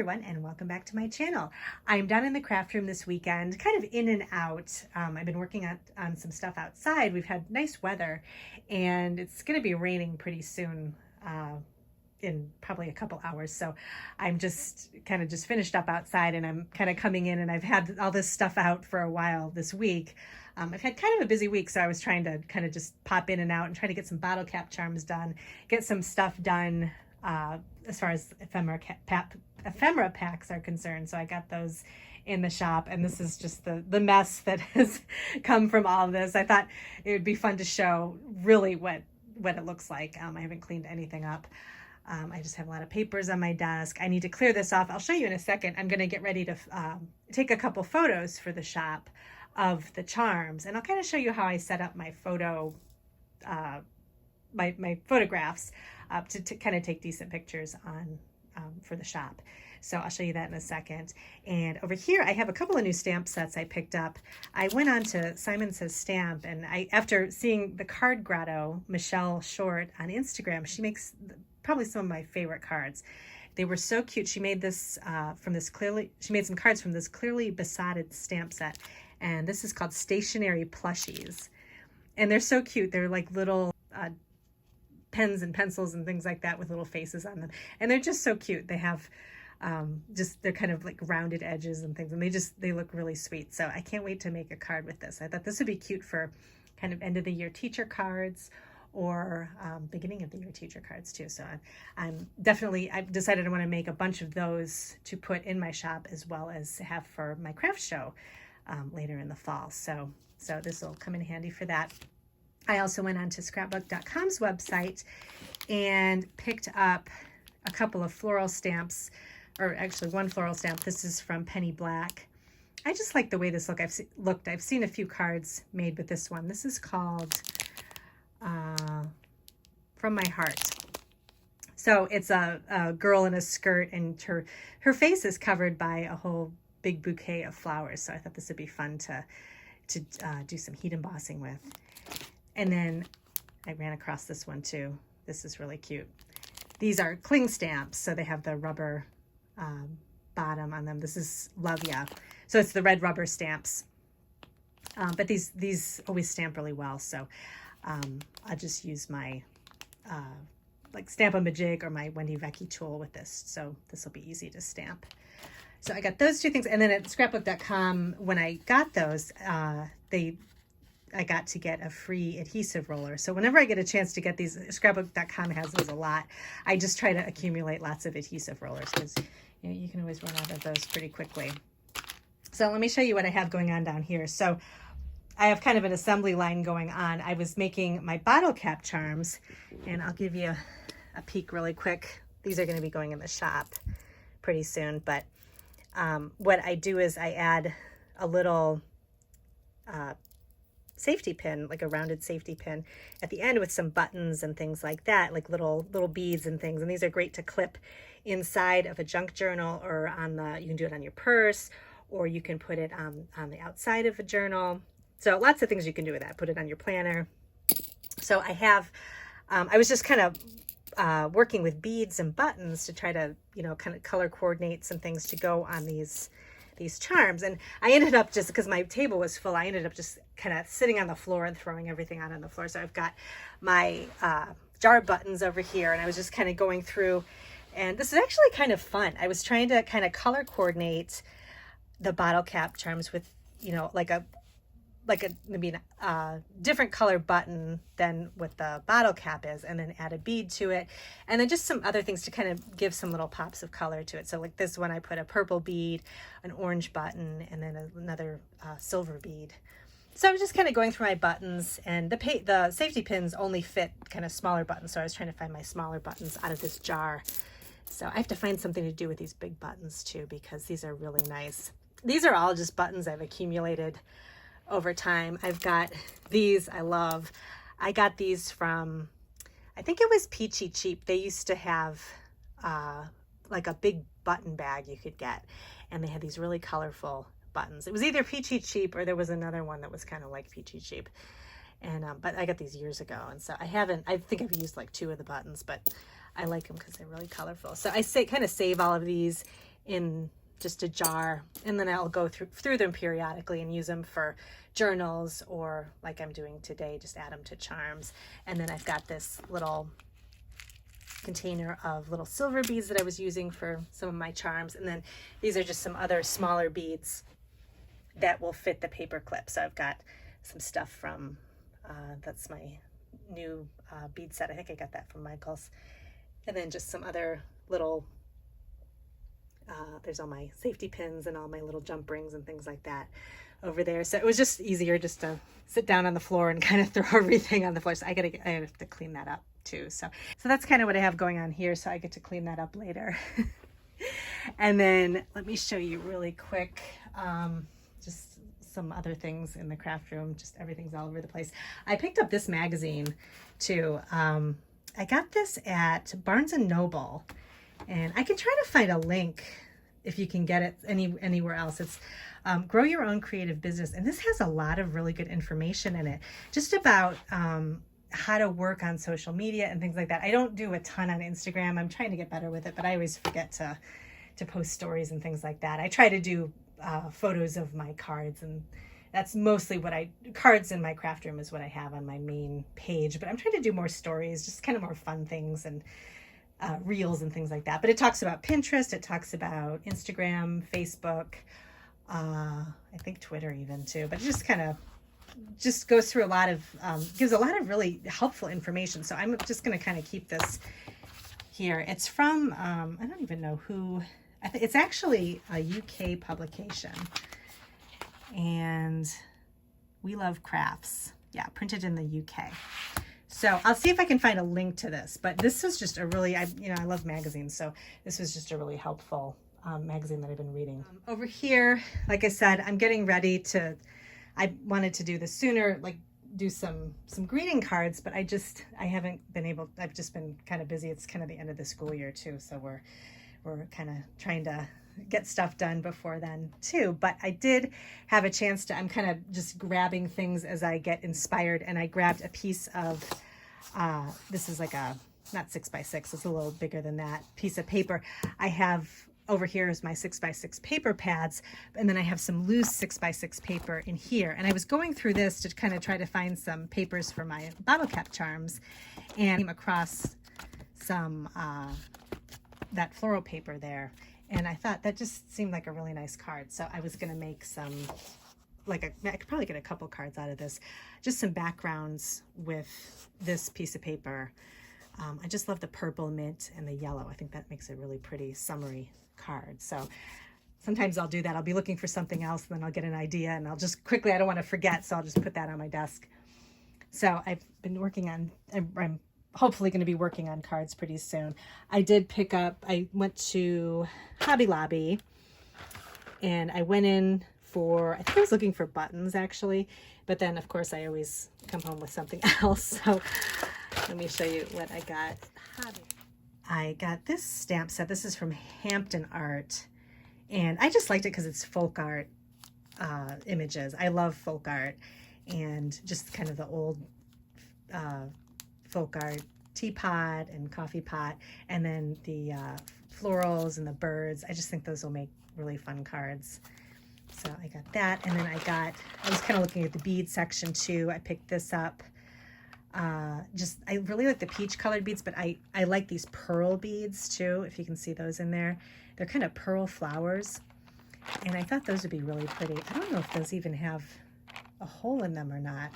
everyone, and welcome back to my channel. I'm down in the craft room this weekend, kind of in and out. I've been working on some stuff outside. We've had nice weather, and it's going to be raining pretty soon, in probably a couple hours. So I'm just finished up outside, and I'm kind of coming in, and I've had all this stuff out for a while this week. I've had kind of a busy week, so I was trying to kind of just pop in and out and try to get some bottle cap charms done, get some stuff done as far as ephemera packs are concerned. So I got those in the shop, and this is just the mess that has come from all of this. I thought it would be fun to show really what it looks like. I haven't cleaned anything up. I just have a lot of papers on my desk. I need to clear this off. I'll show you in a second. I'm going to get ready to take a couple photos for the shop of the charms, and I'll kind of show you how I set up my my photographs to kind of take decent pictures on for the shop. So I'll show you that in a second. And over here, I have a couple of new stamp sets I picked up. I went on to Simon Says Stamp, and after seeing the card grotto, Michelle Short on Instagram, she makes probably some of my favorite cards. They were so cute. She made this she made some cards from this clearly besotted stamp set. And this is called Stationary Plushies. And they're so cute. They're like little pens and pencils and things like that with little faces on them. And they're just so cute. They have they're kind of like rounded edges and things. And they look really sweet. So I can't wait to make a card with this. I thought this would be cute for kind of end of the year teacher cards, or beginning of the year teacher cards too. So I've decided I want to make a bunch of those to put in my shop, as well as have for my craft show later in the fall. So this will come in handy for that. I also went on to scrapbook.com's website and picked up a couple of floral stamps, or actually one floral stamp. This is from Penny Black. I just like the way this looked. I've seen a few cards made with this one. This is called From My Heart. So it's a girl in a skirt, and her face is covered by a whole big bouquet of flowers. So I thought this would be fun to do some heat embossing with. And then I ran across this one too. This is really cute. These are cling stamps, so they have the rubber bottom on them. This is Love Ya. So it's the red rubber stamps. But these always stamp really well. So I'll just use my like Stamp-A-Majig or my Wendy Vecchi tool with this. So this will be easy to stamp. So I got those two things. And then at scrapbook.com, when I got those, I got to get a free adhesive roller. So whenever I get a chance to get these, scrapbook.com has those a lot. I just try to accumulate lots of adhesive rollers, because you can always run out of those pretty quickly. So let me show you what I have going on down here. So I have kind of an assembly line going on. I was making my bottle cap charms, and I'll give you a peek really quick. These are going to be going in the shop pretty soon, but what I do is I add a little safety pin, like a rounded safety pin at the end with some buttons and things like that, like little beads and things. And these are great to clip inside of a junk journal, or you can do it on your purse, or you can put it on the outside of a journal. So lots of things you can do with that. Put it on your planner. So I have, I was just kind of working with beads and buttons to try to, kind of color coordinate some things to go on these charms. And I ended up, just because my table was full, I ended up just kind of sitting on the floor and throwing everything out on the floor. So I've got my jar buttons over here, and I was just kind of going through, and this is actually kind of fun. I was trying to kind of color coordinate the bottle cap charms with, maybe a different color button than what the bottle cap is, and then add a bead to it, and then just some other things to kind of give some little pops of color to it. So like this one, I put a purple bead, an orange button, and then another silver bead. So I was just kind of going through my buttons, and the safety pins only fit kind of smaller buttons, so I was trying to find my smaller buttons out of this jar. So I have to find something to do with these big buttons too, because these are really nice. These are all just buttons I've accumulated over time. I've got these I love. I got these from, I think it was Peachy Cheap. They used to have like a big button bag you could get, and they had these really colorful buttons. It was either Peachy Cheap, or there was another one that was kind of like Peachy Cheap. And but I got these years ago, and so I think I've used like 2 of the buttons, but I like them because they're really colorful. So I kind of save all of these in just a jar, and then I'll go through them periodically and use them for journals, or like I'm doing today, just add them to charms. And then I've got this little container of little silver beads that I was using for some of my charms, and then these are just some other smaller beads that will fit the paper clip. So I've got some stuff from that's my new bead set. I think I got that from Michael's. And then just some other little there's all my safety pins and all my little jump rings and things like that over there. So it was just easier just to sit down on the floor and kind of throw everything on the floor. So I have to clean that up too. So that's kind of what I have going on here. So I get to clean that up later. And then let me show you really quick, just some other things in the craft room. Just everything's all over the place. I picked up this magazine too. I got this at Barnes and Noble, and I can try to find a link if you can get it anywhere else. It's Grow Your Own Creative Business, and this has a lot of really good information in it, just about how to work on social media and things like that. I don't do a ton on Instagram. I'm trying to get better with it, but I always forget to post stories and things like that. I try to do photos of my cards, and that's mostly cards in my craft room is what I have on my main page, but I'm trying to do more stories, just kind of more fun things, and reels and things like that. But it talks about Pinterest, it talks about Instagram, Facebook, I think Twitter even too, but it just kind of just goes through a lot of, gives a lot of really helpful information. So I'm just going to kind of keep this here. It's from, I don't even know who, it's actually a UK publication, and We Love Crafts. Yeah, printed in the UK. So I'll see if I can find a link to this, but this was just a really, I love magazines. So this was just a really helpful magazine that I've been reading. Over here, like I said, I'm getting ready I wanted to do this sooner, like do some greeting cards, but I haven't been able, I've just been kind of busy. It's kind of the end of the school year too. So we're kind of trying to get stuff done before then too. But I did have a chance to, I'm kind of just grabbing things as I get inspired. And I grabbed a piece of, this is like not 6x6, it's a little bigger than that, piece of paper. I have over here is my 6x6 paper pads, and then I have some loose 6x6 paper in here. And I was going through this to kind of try to find some papers for my bottle cap charms, and came across some, that floral paper there. And I thought that just seemed like a really nice card. So I was going to make some, I could probably get a couple cards out of this, just some backgrounds with this piece of paper. I just love the purple, mint, and the yellow. I think that makes a really pretty summery card. So sometimes I'll do that. I'll be looking for something else, and then I'll get an idea, and I'll just quickly, I don't want to forget, so I'll just put that on my desk. So I've been working on, I'm hopefully going to be working on cards pretty soon. I did pick up, I went to Hobby Lobby, and I went in for, I think I was looking for buttons actually, but then of course I always come home with something else. So let me show you what I got. I got this stamp set. This is from Hampton Art, and I just liked it because it's folk art images. I love folk art, and just kind of the old folk art teapot and coffee pot, and then the florals and the birds. I just think those will make really fun cards. So I got that, and then I was kind of looking at the bead section too. I picked this up. I really like the peach colored beads, but I like these pearl beads too, if you can see those in there. They're kind of pearl flowers, and I thought those would be really pretty. I don't know if those even have a hole in them or not.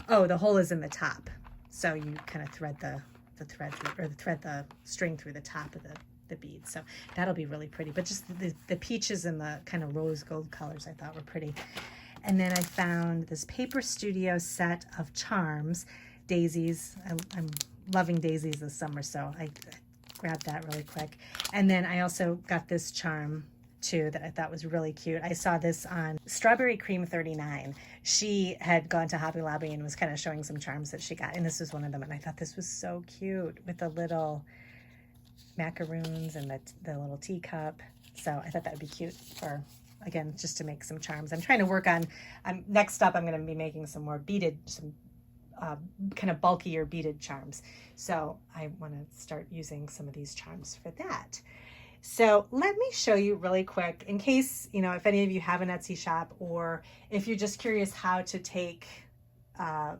Oh, the hole is in the top. So you kind of thread the thread through, or thread the string through the top of the bead. So that'll be really pretty. But just the peaches and the kind of rose gold colors I thought were pretty. And then I found this Paper Studio set of charms, daisies. I'm loving daisies this summer, so I grabbed that really quick. And then I also got this charm too that I thought was really cute. I saw this on Strawberry Cream 39. She had gone to Hobby Lobby and was kind of showing some charms that she got, and this was one of them. And I thought this was so cute with the little macaroons and the little teacup. So I thought that would be cute for, again, just to make some charms. I'm trying to work on, next up I'm going to be making some more beaded, some kind of bulkier beaded charms. So I want to start using some of these charms for that. So let me show you really quick, in case, you know, if any of you have an Etsy shop, or if you're just curious how to take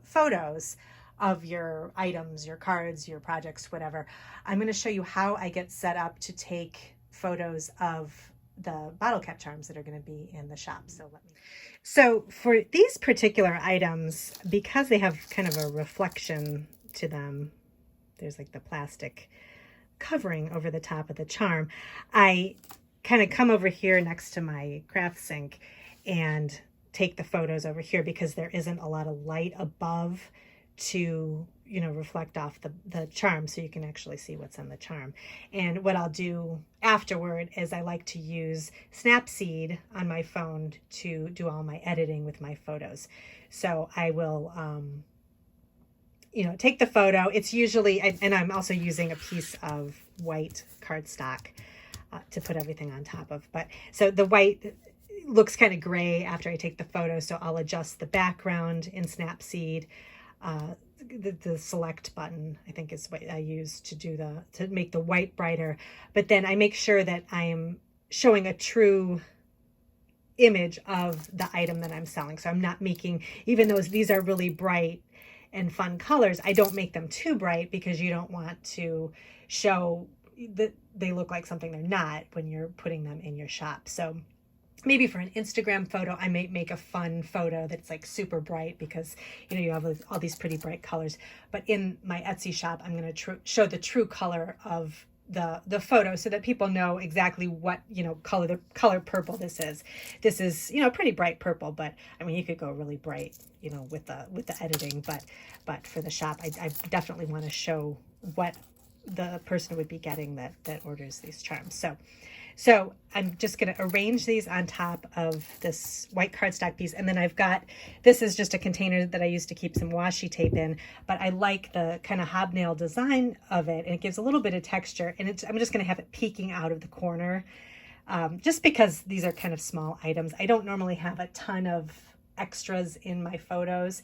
photos of your items, your cards, your projects, whatever. I'm going to show you how I get set up to take photos of the bottle cap charms that are going to be in the shop. So for these particular items, because they have kind of a reflection to them, there's like the plastic covering over the top of the charm, I kind of come over here next to my craft sink and take the photos over here, because there isn't a lot of light above to, you know, reflect off the charm, so you can actually see what's on the charm. And what I'll do afterward is I like to use Snapseed on my phone to do all my editing with my photos. So I will you know, take the photo. It's usually, and I'm also using a piece of white cardstock to put everything on top of. But so the white looks kind of gray after I take the photo, so I'll adjust the background in Snapseed. The select button, I think, is what I use to make the white brighter. But then I make sure that I am showing a true image of the item that I'm selling. So I'm not making, even though these are really bright and fun colors, I don't make them too bright, because you don't want to show that they look like something they're not when you're putting them in your shop. So maybe for an Instagram photo, I may make a fun photo that's like super bright, because, you know, you have all these pretty bright colors. But in my Etsy shop, I'm going to show the true color of the photo, so that people know exactly what, you know, color purple this is. This is, you know, pretty bright purple, but I mean, you could go really bright, you know, with the editing, but for the shop, I definitely want to show what the person would be getting that orders these charms. So I'm just going to arrange these on top of this white cardstock piece. And then I've got, this is just a container that I use to keep some washi tape in, but I like the kind of hobnail design of it, and it gives a little bit of texture. And I'm just going to have it peeking out of the corner, just because these are kind of small items. I don't normally have a ton of extras in my photos.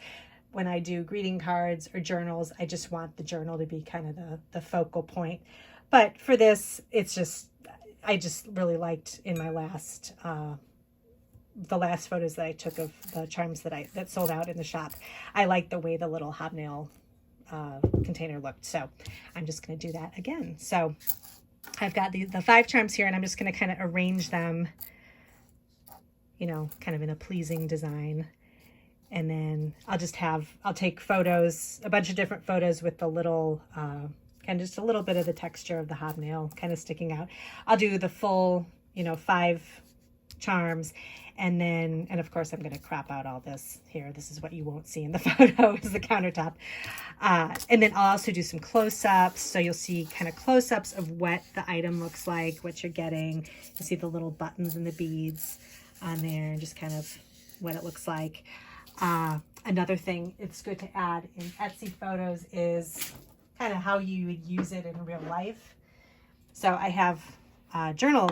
When I do greeting cards or journals, I just want the journal to be kind of the focal point. But for this, it's just, I just really liked in my last, the last photos that I took of the charms that sold out in the shop. I liked the way the little hobnail container looked. So I'm just going to do that again. So I've got the 5 charms here, and I'm just going to kind of arrange them, you know, kind of in a pleasing design. And then I'll take photos, a bunch of different photos with the little, kind of just a little bit of the texture of the hobnail kind of sticking out. I'll do the full, you know, 5 charms. And then, and of course, I'm going to crop out all this here. This is what you won't see in the photo, is the countertop. And then I'll also do some close-ups. So you'll see kind of close-ups of what the item looks like, what you're getting. You see the little buttons and the beads on there, and just kind of what it looks like. Another thing it's good to add in Etsy photos is kind of how you would use it in real life. So I have a journal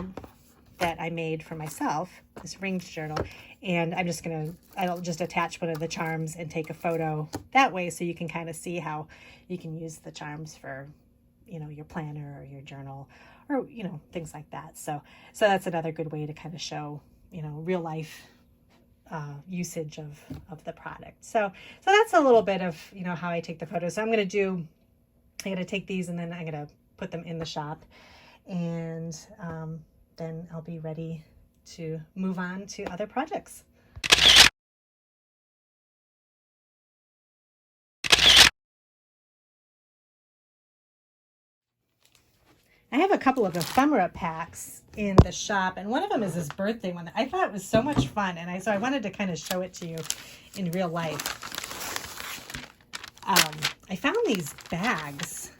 that I made for myself, this ringed journal, and I'll just attach one of the charms and take a photo that way, so you can kind of see how you can use the charms for, you know, your planner or your journal, or, you know, things like that. So that's another good way to kind of show, you know, real life usage of the product. So that's a little bit of, you know, how I take the photos. So I'm going to take these, and then I'm going to put them in the shop, and then I'll be ready to move on to other projects. I have a couple of ephemera packs in the shop, and one of them is this birthday one that I thought was so much fun, and so I wanted to kind of show it to you in real life. I found these bags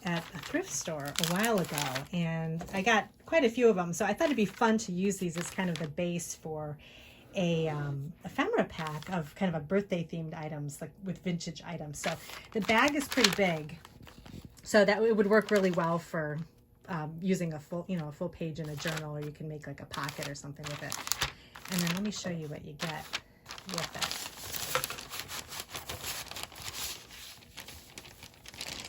at a thrift store a while ago, and I got quite a few of them, so I thought it'd be fun to use these as kind of the base for a ephemera pack of kind of a birthday themed items, like with vintage items. So the bag is pretty big, so that it would work really well for using a full page in a journal, or you can make like a pocket or something with it. And then let me show you what you get with it.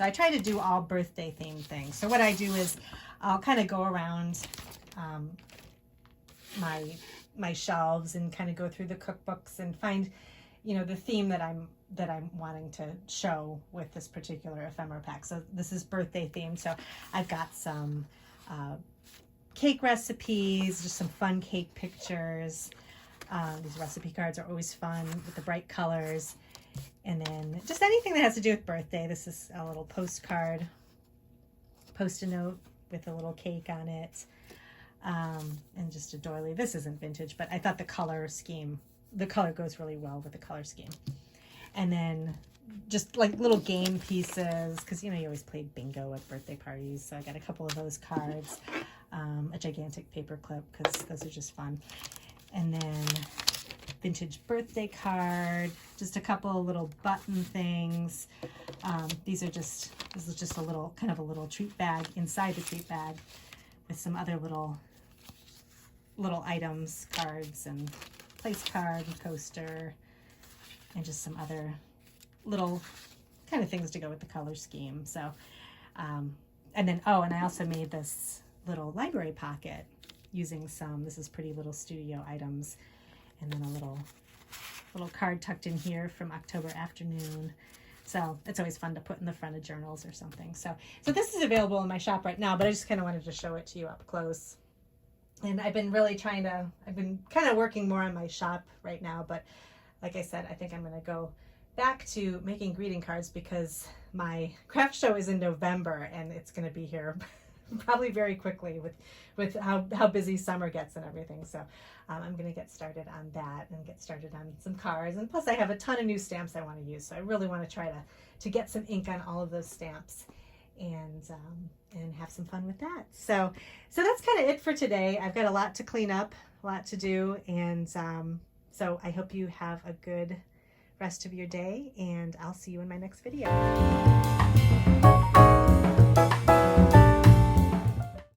So I try to do all birthday themed things. So what I do is I'll kind of go around my shelves and kind of go through the cookbooks and find, you know, the theme that I'm wanting to show with this particular ephemera pack. So this is birthday themed. So I've got some cake recipes, just some fun cake pictures. These recipe cards are always fun with the bright colors. And then just anything that has to do with birthday. This is a little postcard, post-it note with a little cake on it. And just a doily. This isn't vintage, but I thought the color goes really well with the color scheme. And then just like little game pieces, because, you know, you always play bingo at birthday parties. So I got a couple of those cards, a gigantic paper clip, because those are just fun. And then vintage birthday card, just a couple of little button things. This is just a little, kind of a little treat bag inside the treat bag with some other little items, cards and place card and coaster, and just some other little kind of things to go with the color scheme. So, and then, oh, and I also made this little library pocket using this is pretty little studio items, and then a little card tucked in here from October Afternoon. So it's always fun to put in the front of journals or something. So this is available in my shop right now, but I just kind of wanted to show it to you up close. And I've been kind of working more on my shop right now, but like I said, I think I'm going to go back to making greeting cards because my craft show is in November and it's going to be here probably very quickly with how busy summer gets and everything. So I'm going to get started on that and get started on some cards. And plus I have a ton of new stamps I want to use. So I really want to try to get some ink on all of those stamps and have some fun with that. So that's kind of it for today. I've got a lot to clean up, a lot to do. And so I hope you have a good rest of your day, and I'll see you in my next video.